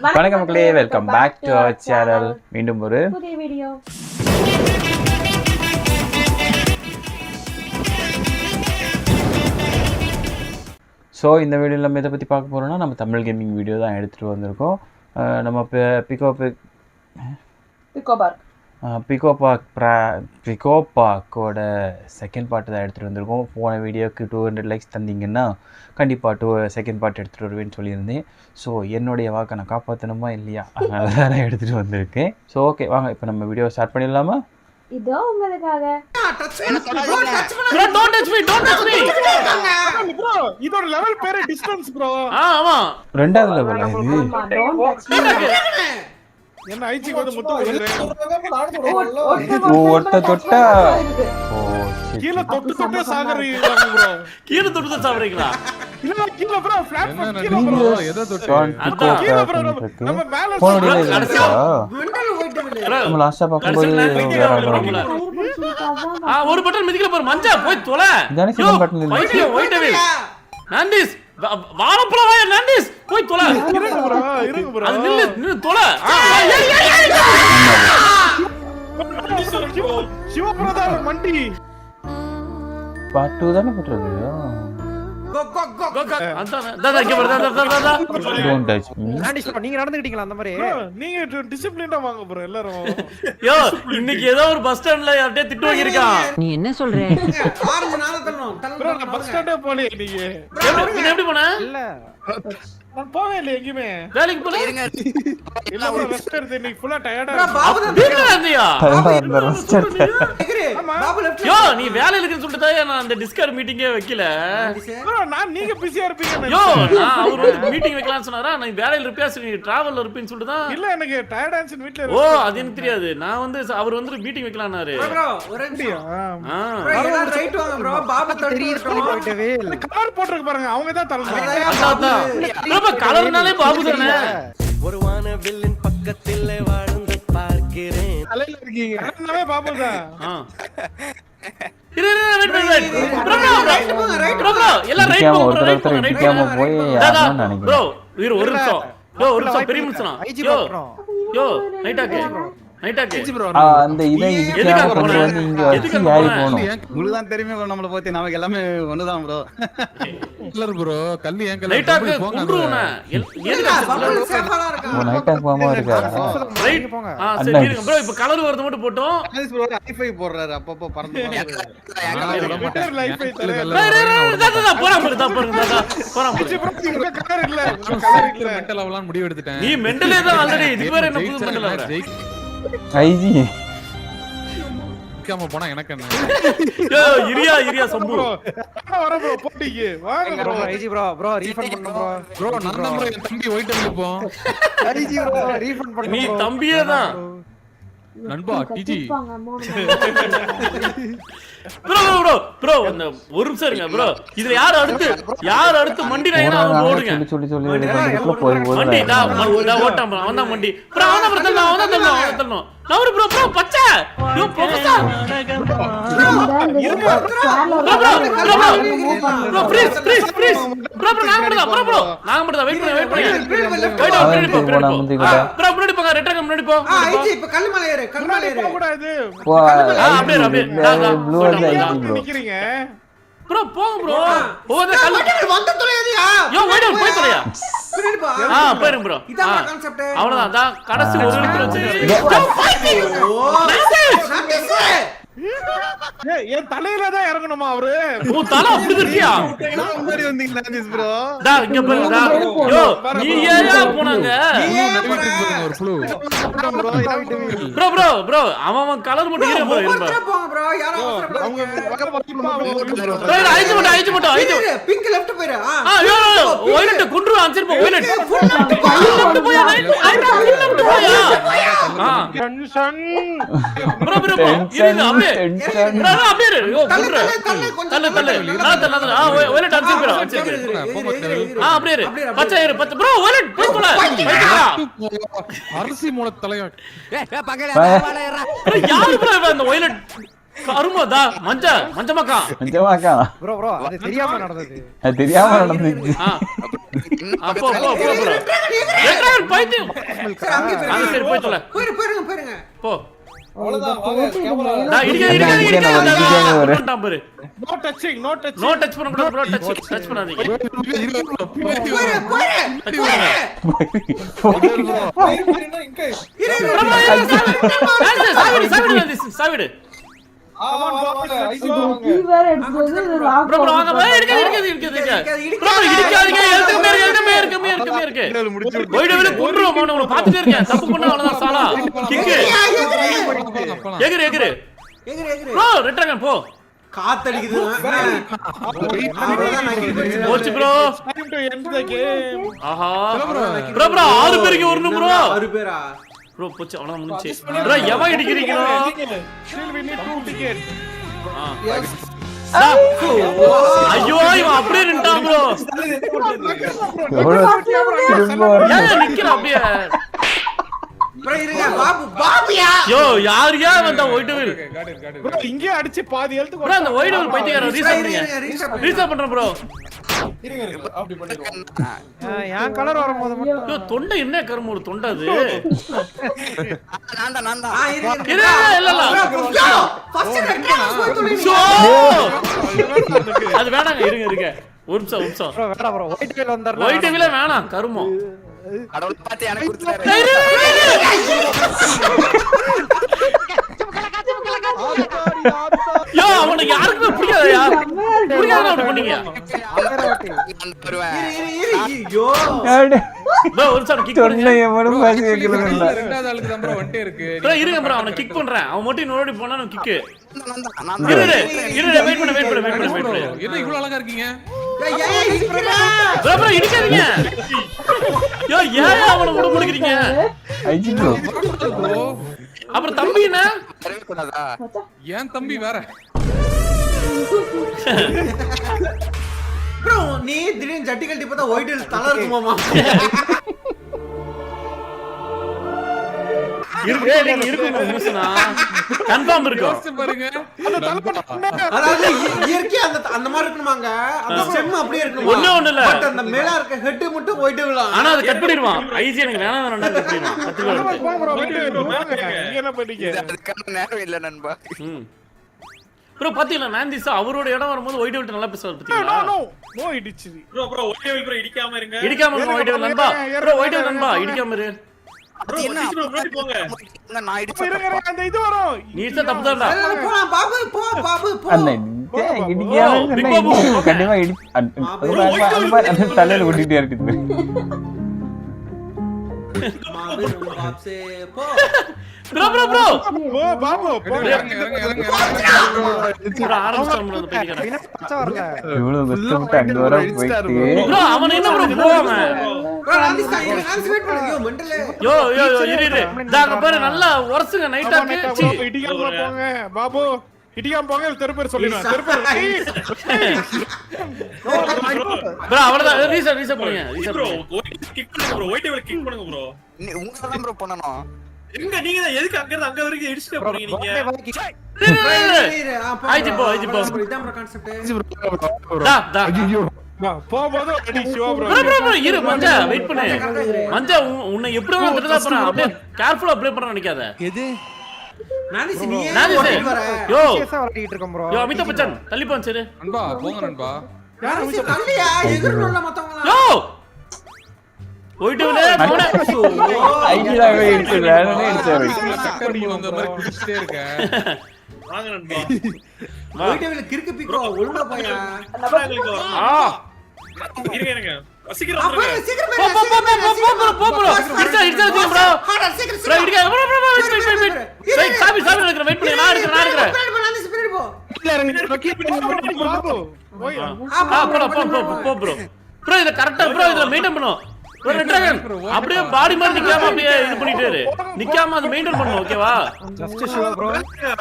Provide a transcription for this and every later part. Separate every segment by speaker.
Speaker 1: வணக்கம் மக்களே, welcome back to our channel. மீண்டும் ஒரு
Speaker 2: புதிய வீடியோ.
Speaker 1: ஸோ இந்த வீடியோவில் நம்ம இதை பற்றி பார்க்க போகிறோம்னா, நம்ம தமிழ் கேமிங் வீடியோ தான் எடுத்துகிட்டு வந்திருக்கோம். நம்ம பிகோ பார்க்கோட செகண்ட் பார்ட் தான் எடுத்துகிட்டு வந்திருக்கோம். போன வீடியோக்கு 200 லைக்ஸ் தந்தீங்கன்னா கண்டிப்பாக செகண்ட் பார்ட் எடுத்துகிட்டு வருவேன்னு சொல்லியிருந்தேன். ஸோ என்னுடைய வாக்கை நான் காப்பாற்றணுமா இல்லையா, அதனால தான் நான் எடுத்துகிட்டு வந்திருக்கேன். ஸோ ஓகே, வாங்க இப்போ நம்ம வீடியோ ஸ்டார்ட் பண்ணிடலாமா?
Speaker 2: இதோ உங்களுக்காக.
Speaker 3: இதோட லெவல் பேரு டிஸ்டன்ஸ் ப்ரோ.
Speaker 4: ஆமா
Speaker 1: ரெண்டாவது லெவல் இது.
Speaker 3: என்ன ஐச்சிக்கு வந்து முத்து
Speaker 1: ஒட்ட தொட்டா
Speaker 3: கீழ தொட்டு சாகறீங்க ப்ரோ.
Speaker 4: கீழ தொட்டு சாவறீங்களா?
Speaker 3: இல்ல கீழ ப்ரோ ஃபிளாட் கீழ
Speaker 1: ப்ரோ
Speaker 3: எதை தொட்டு கீழ ப்ரோ நம்ம மேல
Speaker 4: நம்ம
Speaker 1: லாஸ்டா பாக்கும்போது
Speaker 4: ஒரு பட்டன் மிதிக்கல பாரு. மஞ்சா போய் தொலை.
Speaker 1: இதானே செகண்ட் பட்டன் இல்ல.
Speaker 4: ஒயிட்டவே நாண்டிஸ் வாரப்பளவா நாண்டிஸ் போய் தொலை.
Speaker 3: இருங்க ப்ரோ
Speaker 4: அது நில்லு தொலை.
Speaker 3: சிவபிரதாப் மண்டி
Speaker 1: பார்ட் 2 தானே போட்டுருக்கு. Don't touch me.
Speaker 5: நீங்க நடந்துக்கிட்டீங்களா அந்த மாதிரி?
Speaker 3: நீங்க டிசிப்ளினா வாங்க ப்ரோ எல்லாரும்.
Speaker 4: யோ இன்னைக்கு ஏதோ ஒரு பஸ் ஸ்டாண்ட்ல யார்ட்டே திட்டு வாங்கி இருக்கான்.
Speaker 6: நீ என்ன சொல்ற?
Speaker 5: ஆரஞ்சு நாள தரணும்.
Speaker 3: ப்ரோ நான் பஸ் ஸ்டாண்டே போல நீங்க.
Speaker 4: எப்படி போன?
Speaker 5: இல்ல
Speaker 3: நான் போவே இல்ல எங்கயுமே.
Speaker 4: வேலைக்கு போல.
Speaker 3: இல்ல ப்ரோ ரெஸ்ட் எடுத்து இன்னைக்கு ஃபுல்லா டயர்டா
Speaker 5: பாபு தான்
Speaker 4: வீட்ல இருந்தியா?
Speaker 1: அந்த ரெஸ்ட்
Speaker 5: பாபு லெஃப்ட்.
Speaker 4: யோ நீ வேலையில இருக்குன்னு சொல்லிட்டு தான் நான் அந்த டிஸ்கார்ட் மீட்டிங்கே வைக்கல.
Speaker 3: ப்ரோ நான் நீங்க பிஸியா இருப்பீங்க.
Speaker 4: யோ நான் அவர் வந்து மீட்டிங் வைக்கலாம்னு சொன்னாரா? நான் வேலையில இருப்பியா சரி டிராவல்ல இருப்பேன்னு சொல்லிட்டு தான்.
Speaker 3: இல்ல எனக்கு டயர்ட் ஆன்ஸ் வீட்ல
Speaker 4: ஓ அது எனக்கு தெரியாது. நான் வந்து அவர் வந்து மீட்டிங் வைக்கலாம்னாரு.
Speaker 5: ப்ரோ ஒரே நிமிஷம்.
Speaker 4: ஆ
Speaker 5: ப்ரோ எல்லாம் ரைட் வாங்க ப்ரோ. பாபு போயிட்டவே இல்ல.
Speaker 3: கலர் போட்டுருக்கு பாருங்க, அவங்க தான் தரணும்.
Speaker 4: அதான் கலர்னாலே பாபு தானே.
Speaker 7: ஒரு வானவில்லின் பக்கத்தில் வாழ்ந்து பார்க்கிறேன்.
Speaker 3: தலையில இருக்கீங்க கலர்னாலே பாபு தான்.
Speaker 4: இரு வெயிட் ப்ரோ எல்லாம் ரைட்
Speaker 1: கேம
Speaker 4: போங்க.
Speaker 1: ஒருத்தர்
Speaker 4: ரைட்
Speaker 1: கேம போய் யாரன்னு நினைக்கிறேன்.
Speaker 4: ப்ரோ இரு ஒரு நிமிஷம். ப்ரோ ஒரு நிமிஷம் பெரிய நிமிஷம். யோ நைட்டாக்கு
Speaker 1: அந்த இதை இதுக்காக கொண்டு வந்து இங்க வச்சு யாரி போகணும்.
Speaker 8: உங்களுக்கு தான் தெரியுமே bro, நம்மள பத்தி நமக்கு எல்லாமே ஒண்ணுதான் ப்ரோ.
Speaker 9: இல்ல ப்ரோ கல்லி ஏன்
Speaker 4: நைட்டாக்கு குண்டுறோனே எதுக்கு
Speaker 5: சேஃபாலா இருக்கா?
Speaker 1: நைட்டாக போகாம இருக்காரு.
Speaker 4: ரைட் சரி இருங்க ப்ரோ. இப்போ கலர் வரது மட்டும் போட்டோம்.
Speaker 8: அனிஸ் bro ஹைஃபை போடுறாரு அப்பப்போ பறந்து
Speaker 3: ட்விட்டர் லைஃப்
Speaker 4: போறான்
Speaker 3: கலர் இல்ல கலர் இல்ல
Speaker 9: மென்டல் ஆவலாம் முடிவு எடுத்துட்டேன்.
Speaker 4: நீ மெண்டலே தான் ஆல்ரெடி. இதுக்கு வேற என்ன புது மெண்டல் ஆவற?
Speaker 1: ஐஜி
Speaker 9: ஜெயிக்காம போனா எனக்கு என்ன?
Speaker 4: யோ இரியா சம்பு
Speaker 3: ப்ரோ வர ப்ரோ போட்டிக்கு வாங்க ப்ரோ.
Speaker 5: ஐஜி ப்ரோ ரீஃபண்ட் பண்ணனும் ப்ரோ.
Speaker 9: ப்ரோ நான் தான் ப்ரோ என் தம்பி ஒயிட் அடிப்போம்.
Speaker 5: ஐஜி ப்ரோ ரீஃபண்ட் பண்ணனும்.
Speaker 4: நீ தம்பியே தான்
Speaker 9: நண்பா டிஜி.
Speaker 4: ப்ரோ அந்த ஒரு நிமிஷம் இருங்க ப்ரோ. இதுல யார் அடுத்து மண்டி நாயனா ஓடுங்க.
Speaker 1: சொல்லி இதுக்குள்ள போய்
Speaker 4: மண்டி டா ஓட்டாம் ப்ரோ. அவன் தான் மண்டி ப்ரோ. அவன் தான் தள்ளணும். நவரு ப்ரோ பச்சை. யோ ப்ரொஃபசர் ப்ரோ ப்ளீஸ் ப்ரோ நாங்க மட்டும் வெயிட் பண்ணுங்க. ப்ரோ முன்னாடி போங்க. ரெட்டங்க முன்னாடி போ.
Speaker 5: ஐஜி இப்ப கல்மலை ஏறு
Speaker 3: போக கூடாது.
Speaker 4: அப்படியே
Speaker 1: ப்ளூ அந்த ஐஜி ப்ரோ.
Speaker 3: நிக்கிறீங்க
Speaker 4: ப்ரோ போங்க ப்ரோ. ஓத கல்ல
Speaker 5: வந்த தொலையதியா?
Speaker 4: யோ வெயிட் போய் தொலையா.
Speaker 5: பின்னாடி போ.
Speaker 4: போயிரும் ப்ரோ.
Speaker 5: இதான் கான்செப்ட்.
Speaker 4: அவ்வளவுதான். அதான் கடைசி ஒரு நிமிஷம் வச்சிருக்காரு.
Speaker 3: என் தலையில தான் இறங்கணுமா அவரு?
Speaker 4: ஓ தலை அப்படி இருக்கியா?
Speaker 8: முன்னாடி வந்தீங்களா அனிஸ் bro?
Speaker 4: டா இங்க பாருடா. யோ நீ ஏயா போனாங்க?
Speaker 9: ஒரு ப்ளூ
Speaker 4: ப்ரோ அவன் கலர் மட்டும் இரு ப்ரோ.
Speaker 5: போங்க ப்ரோ. யாரோ
Speaker 3: அவங்க வக
Speaker 4: டேய் ஐஜி மட்டும்
Speaker 5: பிங்க் லெஃப்ட் போயிரு.
Speaker 4: யோ வயலட் குண்டு ஆன்சர் போ. வயலட் லெஃப்ட் போயா. லெஃப்ட் போயா.
Speaker 3: டென்ஷன்
Speaker 4: ப்ரோ இரு அப்படியே யோ குண்டு தள்ளு. Violet answer bro. அப்படியே இரு. பச்சை இரு. பச்சை ப்ரோ வயலட் போய் தொலை.
Speaker 9: அரிசி மூல தலையா.
Speaker 4: யாரு ப்ரோ அந்த வயலட் கருமாதா மஞ்சமாக்கா
Speaker 1: நிஜமாக்கா
Speaker 3: ப்ரோ அது தெரியாம நடந்தது.
Speaker 1: அது தெரியாம நடந்துச்சு.
Speaker 4: அப்போ பைத்தியம் சரி போய் தொலை
Speaker 5: போயிருங்க
Speaker 4: போ
Speaker 8: அவ்வளவுதான் வாங்க கேமரா
Speaker 4: நான் இடிக்க பாரு
Speaker 3: நோ டச்சிங்
Speaker 4: நோ டச் பண்ண கூடாது ப்ரோ டச் பண்ணாதீங்க சாவிடு
Speaker 2: கீ வேற எடுத்து வந்து லாக்
Speaker 4: ப்ரோ வாங்க பா இடிக்காதீங்க எழுதுமே இருக்கு போய்டவே கொன்றுவோம் அவனை உன்னை பாத்துட்டே இருக்கேன் தப்பு பண்ணா அவ்வளவுதான் சாலா கிக்கு எகிரு ப்ரோ ரெட்ராகன் போ
Speaker 5: காத்தடிக்குது
Speaker 4: போச்சு bro
Speaker 3: time to end the game.
Speaker 4: ஆஹா ப்ரோ 6 பேருக்கு வரணும் ப்ரோ
Speaker 5: 6 பேரா
Speaker 4: ப்ரோ போச்சு அவ்வளவு முடிஞ்சு ப்ரோ எவன் இடிக்கிறீங்களோ
Speaker 3: Still we need 2 tickets.
Speaker 4: ஐயோ இவன் அப்படியே நின்றான் ப்ரோ
Speaker 1: எவ்வளவு திரும்ப வரணும்.
Speaker 4: ஏன் நிக்கிறான் அப்படியே
Speaker 5: ப்ரோ இருங்க பாபுயா
Speaker 4: யோ யாரியா வந்தா ஒயிட் வீல்
Speaker 3: Bro இங்கே அடிச்சு பாதி ஹெல்த்
Speaker 4: ப்ரோ அந்த ஒயிட் வீல் பைத்தியக்காரன் ரீசெட் பண்றேன் ப்ரோ
Speaker 3: அப்படி பண்ணிடுவோம். என் கலர் வரும்போது மட்டும்
Speaker 4: யோ தொண்டை என்ன கரும ஒரு தொண்டை அது
Speaker 8: நான்தான்
Speaker 4: இல்ல
Speaker 5: ஃபர்ஸ்ட் ரெட்ராகன் போய் தொலைங்க
Speaker 4: ஷோ அது வேணாங்க இருங்க ஒரு நிமிஷம்
Speaker 3: ப்ரோ வேடா ப்ரோ ஒயிட் வீல் வந்தாருனா
Speaker 4: ஒயிட் வீல வேணாம் கருமம்
Speaker 8: கடவுள் பார்த்து எனக்கு கொடுத்துறாரு
Speaker 4: யோ அவனுக்கு யாருக்குமே பிடிக்காதயா பிடிக்காத அப்படி பண்ணீங்க
Speaker 5: ஐயோ
Speaker 4: ப்ரோ ஒரு சார் கிக்
Speaker 1: சொன்ன
Speaker 4: பண்ணுங்க
Speaker 1: எவனும் பேசி வைக்கிறதில்ல.
Speaker 9: ரெண்டாவது ஆளுக்கு தான் ப்ரோ வந்துட்டே இருக்கு.
Speaker 4: ப்ரோ இருங்க ப்ரோ அவனை கிக் பண்றேன் அவன் மட்டும் நோடி போனா நான் கிக் இரு வெயிட் பண்ணு
Speaker 9: என்ன இவ்வளவு அழகா இருக்கீங்க?
Speaker 4: ப்ரோ இடிக்காதீங்க யோ ஏன் அவனை விட முடிக்கிறீங்க
Speaker 1: ஐஜி ப்ரோ.
Speaker 9: ப்ரோ
Speaker 4: அப்புறம் தம்பி என்ன
Speaker 9: ஏன் தம்பி வேற
Speaker 5: ப்ரோ நீ திடீர்னு ஜட்டி கழட்டி பார்த்தா ஒயிட் வீல் தலை இருக்குமாமா
Speaker 4: கன்ஃபார்ம் இருக்கும்
Speaker 9: யோசிச்சு பாருங்க.
Speaker 5: அதாவது இயற்கையா அந்த மாதிரி இருக்கணுமாங்க அந்த ஸ்டெம் அப்படியே இருக்கணுமா
Speaker 4: ஒண்ணு இல்ல
Speaker 5: பட் அந்த மேல இருக்க ஹெட் மட்டும் ஒயிட் வீலா
Speaker 4: ஆனா அது கட் பண்ணிடுவான் ஐஜி எனக்கு வேணாம் வேணாம் கட் பண்ணிடுவான் கத்துக்கலாம்
Speaker 3: போ ப்ரோ ஒயிட் வீல் நீங்க என்ன பண்ணீங்க?
Speaker 8: அதுக்கான நேரம் இல்ல நண்பா
Speaker 4: ப்ரோ பாத்தீங்களா நாந்திஸ் அவரோட இடம் வரும்போது ஒயிட் வீல் நல்லா பேசுவார்
Speaker 3: நோ
Speaker 4: பாத்தீங்களா
Speaker 3: நோ இடிச்சு.
Speaker 4: இடிக்காம ஒயிட் வீல் நண்பா ப்ரோ ஒயிட் வீல் நண்பா இடிக்காம இரு
Speaker 8: நான் இடிச்சு
Speaker 3: அந்த இது வரும்.
Speaker 4: நீ தான் தப்பு தான்டா
Speaker 5: போலாம் பாபு போ
Speaker 1: அண்ணே, இடிக்காம சொன்னா இடிச்சு கண்டிப்பா அது தலையில கொட்டிட்டே இருக்குது.
Speaker 5: பாப்ஸே போ
Speaker 4: ப்ரோ
Speaker 3: ஓ பாபு போ.
Speaker 9: இறங்க.
Speaker 4: ப்ரோ ஆரம்பிச்சோம்ல அந்த பையன்
Speaker 3: பச்சை வரல.
Speaker 1: இவ்வளவு கஷ்டப்பட்டு அங்க வர போயிட்டு
Speaker 4: ப்ரோ அவன் என்ன ப்ரோ போவாம
Speaker 5: ப்ரோ நான்ஸ் வெயிட் பண்ணுங்க யோ மெண்டல்
Speaker 4: யோ இரு தாங்க பாரு நல்லா உரசுங்க நைட் ஆச்சு
Speaker 3: இடிக்காம போங்க பாபு இடிக்காம போங்க தெரு பேர் சொல்லிடுவேன் தெரு பேர்
Speaker 4: ப்ரோ அவ்வளவுதான் ரீசெட் பண்ணுங்க ரீசெட் ப்ரோ
Speaker 8: உங்க தான் ப்ரோ பண்ணனும்
Speaker 4: ஐஜி போ
Speaker 5: இதான் ப்ரோ கான்செப்ட்
Speaker 3: போகும்போது அடி சிவா ப்ரோ.
Speaker 4: ப்ரோ இரு மஞ்சா வெயிட் பண்ணு மஞ்சா உன்னை எப்படி வேணா திட்டதா போறேன் அப்படியே கேர்ஃபுல்லா அப்ளை பண்ண நினைக்காத
Speaker 5: நான்ஸ் நீ
Speaker 4: நான்ஸ்
Speaker 5: வர
Speaker 4: யோ
Speaker 3: கேஸா வரட்டிட்டு இருக்கோம் ப்ரோ.
Speaker 4: யோ அமிதாப் பச்சன் தள்ளி போங்க சரி
Speaker 9: நண்பா போங்க நண்பா.
Speaker 5: நான்ஸ் தள்ளியா எதிரல மத்தவங்க
Speaker 4: யோ போயிட்டே போடா
Speaker 1: ஐஜி தான் இடிச்சு வேறனே இடிச்சாரு.
Speaker 9: சக்கரை மூலம் அந்த மாதிரி குடிச்சிட்டே இருக்கேன்.
Speaker 5: ஒயிட் வீல் கிறுக்கு பிக்கோ ஒழுங்கா போயா
Speaker 4: ஆ
Speaker 5: சீக்கிரம்
Speaker 4: போ ப்ரோ இட்ஸ் ப்ரோ ப்ரோ இடிக்க ப்ரோ வெயிட் சாமி எடுக்கறேன் வெயிட் பண்ணு நான் எடுக்கறேன்
Speaker 3: இல்ல இறங்க கீப் பண்ணி பாபு போய்
Speaker 4: போ ப்ரோ இத கரெக்ட்டா ப்ரோ இத மெயின்டைன் பண்ணு ப்ரோ ரெட்ராகன் அப்படியே பாடி மாதிரி நிக்காம அப்படியே இது பண்ணிட்டே இரு நிக்காம அது மெயின்டைன் பண்ணு ஓகேவா
Speaker 3: just show bro.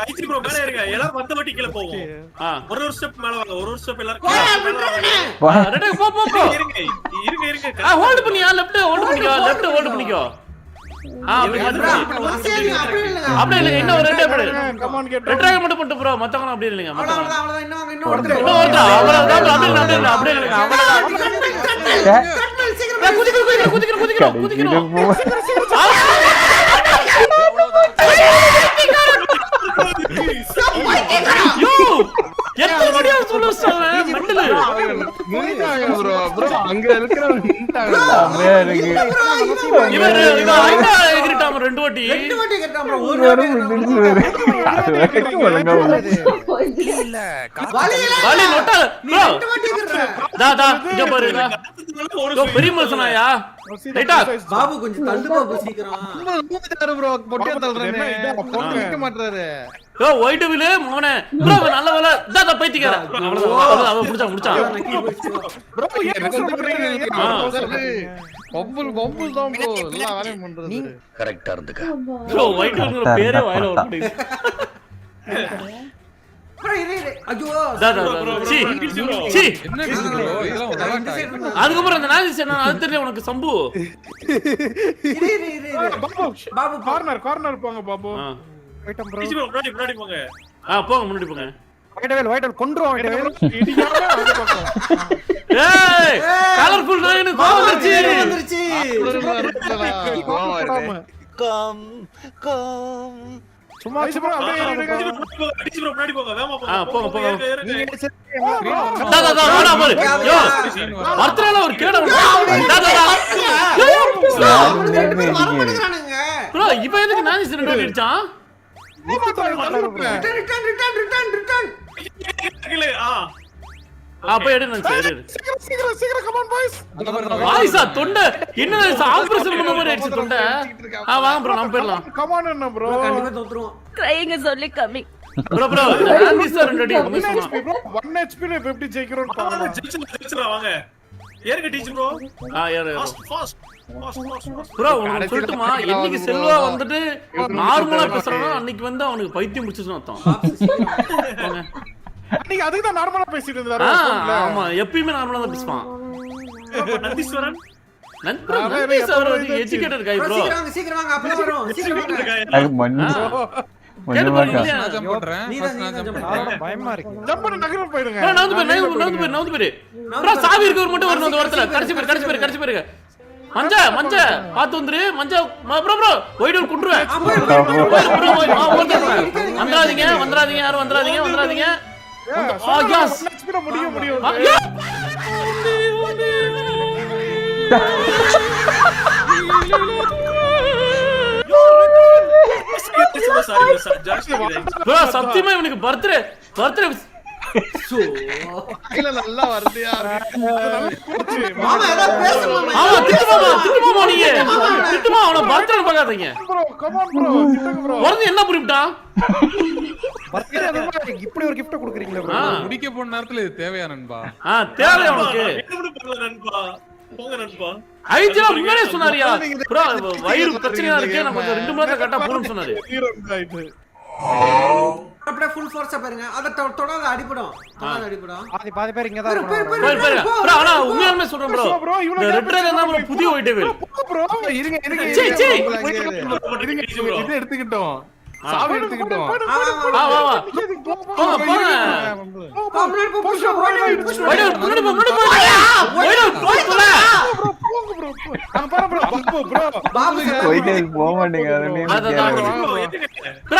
Speaker 6: IG bro மேல இருங்க எல்லாரும் வந்து வட்டி கீழ போவோம் ஒரு ஸ்டெப் மேல வாங்க ஒரு ஸ்டெப் எல்லாரும் கீழ
Speaker 4: ரெட்ராகன் போ
Speaker 6: இருங்க
Speaker 4: ஹோல்ட் பண்ணியா லெஃப்ட் ஹோல்ட் பண்ணிக்கோ அப்படி மாத்தி
Speaker 5: சரி அப்படியே இல்லைங்க
Speaker 4: அப்படியே இல்லைங்க இன்னும் ஒரு ரெண்டே பேரு
Speaker 3: கமான் கேட்
Speaker 4: ரெட்ராக மட்டும் பண்ணிட்டு ப்ரோ மத்தவங்க அப்படி இல்லைங்க மத்தவங்க
Speaker 5: அவ்வளவுதான் இன்னும் வாங்க இன்னும் ஒருத்தர்
Speaker 4: இன்னும் ஒருத்தர் அவ்வளவுதான் அப்படியே இல்லைங்க அவ்வளவுதான் குதிக்கிறோம் எத்தனை மணியா சொல்ல
Speaker 3: ப்ரோ ப்ரோ அங்க இருக்கிறவங்க
Speaker 4: இவர் எகிரிட்டாம ரெண்டு வாட்டி
Speaker 5: கேட்டான் bro ஒரு
Speaker 8: இல்ல
Speaker 4: வலி நொட்டா
Speaker 5: நீ ரெண்டு வாட்டி கேக்குற
Speaker 4: தா இங்க பாருங்க பெரிய மனுஷனாயா ரைட்டா
Speaker 5: பாபு கொஞ்சம் தள்ளு பாபு சீக்கிரம்
Speaker 3: ப்ரோ பொட்டியா தள்ளுறேனே நிக்க மாட்டறாரு
Speaker 4: ஒயிட் வீல் மோனே ப்ரோ நல்ல வேலை தா பைத்தியக்கார அவ்வளவுதான் அவ முடிச்சா
Speaker 3: ப்ரோ என்ன சொல்றீங்க பம்புல் தான் ப்ரோ எல்லா வேலையும் பண்றது
Speaker 8: கரெக்ட்டா இருந்துக்க
Speaker 4: ப்ரோ ஒயிட் வீல் பேரே வாயில வரது
Speaker 5: bro இரு ஐயோ
Speaker 4: தா சி
Speaker 9: என்ன bro இதெல்லாம் விளையாட்டா
Speaker 4: அதுக்கு அப்புறம் அந்த நாஜிஸ் என்ன அது தெரியல உனக்கு சம்பு
Speaker 5: இரு
Speaker 3: பாபு கார்னர் போங்க பாபு
Speaker 6: டீச்சர் ப்ரோ முன்னாடி போங்க
Speaker 4: போங்க முன்னாடி போங்க
Speaker 3: வைட்டவேல் கொன்றுவோம் வைட்டவேல் இடியாம அது பக்கம்
Speaker 4: ஏய் கலர்ஃபுல் லைன் கோவம்
Speaker 5: வந்துருச்சு
Speaker 3: சும்மா சும்மா அப்படியே
Speaker 6: டீச்சர் ப்ரோ முன்னாடி போங்க வேகமா
Speaker 4: போங்க
Speaker 3: நீங்க
Speaker 4: தா வாடா பாரு யோ வர்த்தறல ஒரு கேட ப்ரோ இப்போ எதுக்கு நாஜிஸ் ரெண்டு வாட்டி அடிச்சான்
Speaker 5: ரிட்டர்ன்
Speaker 4: அப்ப எடு சரி
Speaker 3: சீக்கிரம் கமான் பாய்ஸ்
Speaker 4: வாய்ஸா தொண்டை என்ன ஆபரேஷன் பண்ண மாதிரி ஆயிடுச்சு தொண்டை வாங்க ப்ரோ நம்ம போயிடலாம்
Speaker 3: கமான் என்ன ப்ரோ
Speaker 5: கண்டிப்பா தோத்துறோம்
Speaker 2: crying is only coming.
Speaker 4: Bro நாஜிஸ் ரெண்டு வாட்டி மிஸ் பண்ணா
Speaker 3: 1 HP ல 50 ஜெயிக்கிறோம் பாருங்க
Speaker 6: ஜெயிச்சரா வாங்க ஏறுங்க டீச்சர் ப்ரோ
Speaker 4: யாரு
Speaker 6: ஃபாஸ்ட்
Speaker 4: ப்ரோ உனக்கு சொல்லட்டுமா என்னைக்கு செல்வா வந்துட்டு நார்மலா பேசுறானோ அன்னைக்கு வந்து அவனுக்கு பைத்தியம் முடிச்சுன்னு அர்த்தம்
Speaker 3: நீங்க அதுக்கு தான் நார்மலா பேசிட்டு இருந்தாரு
Speaker 4: ஆமா எப்பயுமே நார்மலா தான் பேசுவான்
Speaker 6: நந்தீஸ்வரன்
Speaker 4: நந்தீஸ் அவர் வந்து எஜுகேட்டட் கை ப்ரோ
Speaker 5: சீக்கிரம் வாங்க அப்படியே வரோம் சீக்கிரம் வாங்க
Speaker 9: நான் ஜம்ப் பண்றேன் ஃபர்ஸ்ட் நான் ஜம்ப் பண்றேன்
Speaker 3: பயமா இருக்கு ஜம்ப் பண்ண நகரம் போயிடுங்க
Speaker 4: நவுந்து போயிரு ப்ரோ சாவி இருக்கவர் மட்டும் வரணும் அந்த வரத்துல கடைசி பேரு மஞ்ச பாத்து வந்துரு மஞ்ச ப்ரோ ஒயிட் குண்டுறேன் வந்துராதீங்க யாரும் வந்துராதீங்க
Speaker 3: கேஸ் முடியும்
Speaker 4: ப்ரோ சத்தியமா இவனுக்கு பர்த்டே
Speaker 3: நல்லா வருதுயா
Speaker 5: மாமா ஏதோ பேசு மாமா
Speaker 4: ஆமா திட்டுமா நீங்க திட்டுமா அவன பர்த்டே பார்க்காதீங்க
Speaker 3: ப்ரோ கமான் ப்ரோ திட்டுங்க ப்ரோ
Speaker 4: வரது என்ன புரியும்டா
Speaker 3: பர்த்டே அதுமா இப்படி ஒரு gift கொடுக்குறீங்களா ப்ரோ
Speaker 9: முடிக்க போன நேரத்துல இது தேவையா நண்பா
Speaker 4: தேவை அவனுக்கு
Speaker 6: போங்க நண்பா
Speaker 4: ஐஜா முன்னாடியே சொன்னாரியா ப்ரோ வயிறு பிரச்சனையா இருக்கு நமக்கு 2 மணி நேரம் கரெக்டா போறோம்னு சொன்னாரு
Speaker 5: அப்படியே ஃபுல் ஃபோர்ஸா பாருங்க அத தொடாத அடிபடும்
Speaker 3: பாதி பேர் இங்க தான்
Speaker 4: பாரு ப்ரோ ஆனா உண்மையாலுமே சொல்றேன் ப்ரோ இந்த ரெட் ட்ராகன் தான் ப்ரோ புதிய ஒயிட் டேவில்
Speaker 3: ப்ரோ இருங்க இது எடுத்துக்கிட்டோம் சாவி எடுத்துக்கிட்டோம்
Speaker 4: வா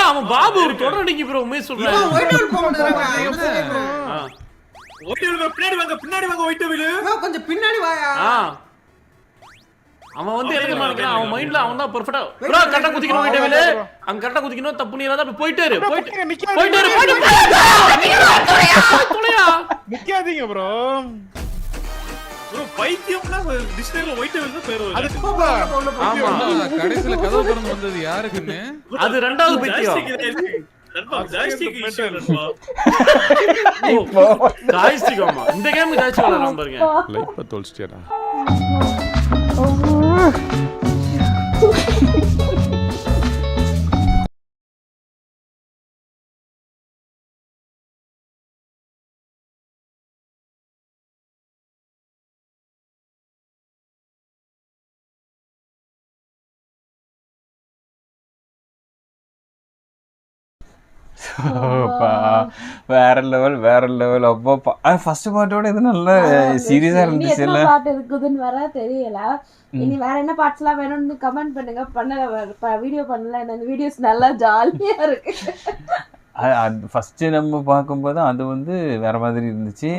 Speaker 4: அவன் பாபு ஒரு தொடரடிக்கு ப்ரோ உண்மையை சொல்றேன்
Speaker 6: பின்னாடி வாங்க ஒயிட் வீல்
Speaker 5: கொஞ்சம் பின்னாடி வாயா
Speaker 4: அவன் வந்து என்ன நினைக்கிறான் அவன் மைண்ட்ல அவன் தான் பெர்ஃபெக்ட்டா ப்ரோ கரெக்ட்டா குதிக்கணும் ஒயிட் வீல் அங்க கரெக்ட்டா குதிக்கணும் தப்பு நீராத அப்படி போயிட்டே இரு துளையா
Speaker 3: நிக்காதீங்க ப்ரோ
Speaker 6: ப்ரோ பைத்தியம்னா டிக்ஷனரியில ஒயிட் வீல் தான் பேர்
Speaker 3: அது
Speaker 6: வருது
Speaker 4: ஆமா
Speaker 9: கடைசில கதவு திறந்து வந்தது யாருக்குன்னு
Speaker 4: அது ரெண்டாவது பைத்தியம் ஜாய்ஸ்டிக் ஆமா இந்த கேம் ஜாய்ஸ்டிக் விளையாடுறோம் பாருங்க
Speaker 3: லைஃப் தொலைச்சிட்டியாடா
Speaker 1: வேற லெவல் அப்பப்பா. ஃபர்ஸ்ட் பார்ட்டோட இது நல்ல சீரியஸா இருந்துச்சு இல்ல?
Speaker 2: பாட்டு இருக்குதுன்னு வர தெரியல. இனி வேற என்ன பார்ட்ஸ் எல்லாம் வேணும்னு கமெண்ட் பண்ணுங்க. வீடியோ பண்ணல, இந்த வீடியோஸ் நல்லா ஜாலியா இருக்கு.
Speaker 1: ஃபர்ஸ்ட் நம்ம பார்க்கும்போது அது வந்து வேற மாதிரி இருந்துச்சு.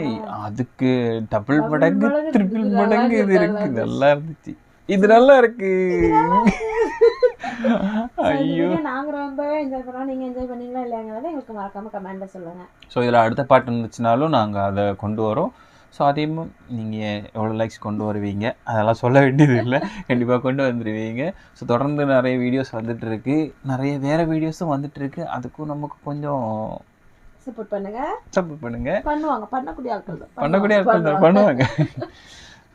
Speaker 1: அதுக்கு டபுள் மடங்கு ட்ரிபிள் மடங்கு இது இருக்கு. நல்லா இருந்துச்சு. இது நல்லா இருக்கு. ஐயோ,
Speaker 2: நாங்க ரொம்பவே என்ஜாய் பண்ணோம். நீங்க என்ஜாய் பண்ணீங்களா இல்லையாங்கிறத எங்களுக்கு மறக்காம கமெண்ட்ல சொல்லுங்க.
Speaker 1: ஸோ இதில் அடுத்த பாட்டு இருந்துச்சுனாலும் நாங்கள் அதை கொண்டு வரோம். ஸோ அதையும் நீங்கள் எவ்வளோ லைக்ஸ் கொண்டு வருவீங்க அதெல்லாம் சொல்ல வேண்டியது இல்லை, கண்டிப்பாக கொண்டு வந்துடுவீங்க. ஸோ தொடர்ந்து நிறைய வீடியோஸ் வந்துட்டுருக்கு, நிறைய வேறு வீடியோஸும் வந்துட்டுருக்கு. அதுக்கும் நமக்கு கொஞ்சம்
Speaker 2: சப்போர்ட் பண்ணுங்க. பண்ணக்கூடிய ஆட்கள் தான்
Speaker 1: பண்ணுவாங்க.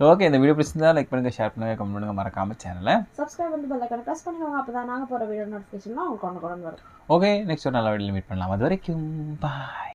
Speaker 1: ஓகே, இந்த வீடியோ பிடிச்சிருந்தா லைக் பண்ணுங்கள், ஷேர் பண்ணுங்கள், கமெண்ட் பண்ணுங்கள், மறக்காம சேனலை
Speaker 2: சப்ஸ்கிரைப் பண்ணி பெல் ஐகானை பிரஸ் பண்ணிக்கோங்க. அப்பதான் நாங்கள் போகிற வீடியோ நோட்டிஃபிகேஷன்லாம் உங்களுக்கு கொண்டு வரும்.
Speaker 1: ஓகே, நெக்ஸ்ட் ஒரு நல்ல வீடியோவில் மீட் பண்ணலாம். அது வரைக்கும் பாய்.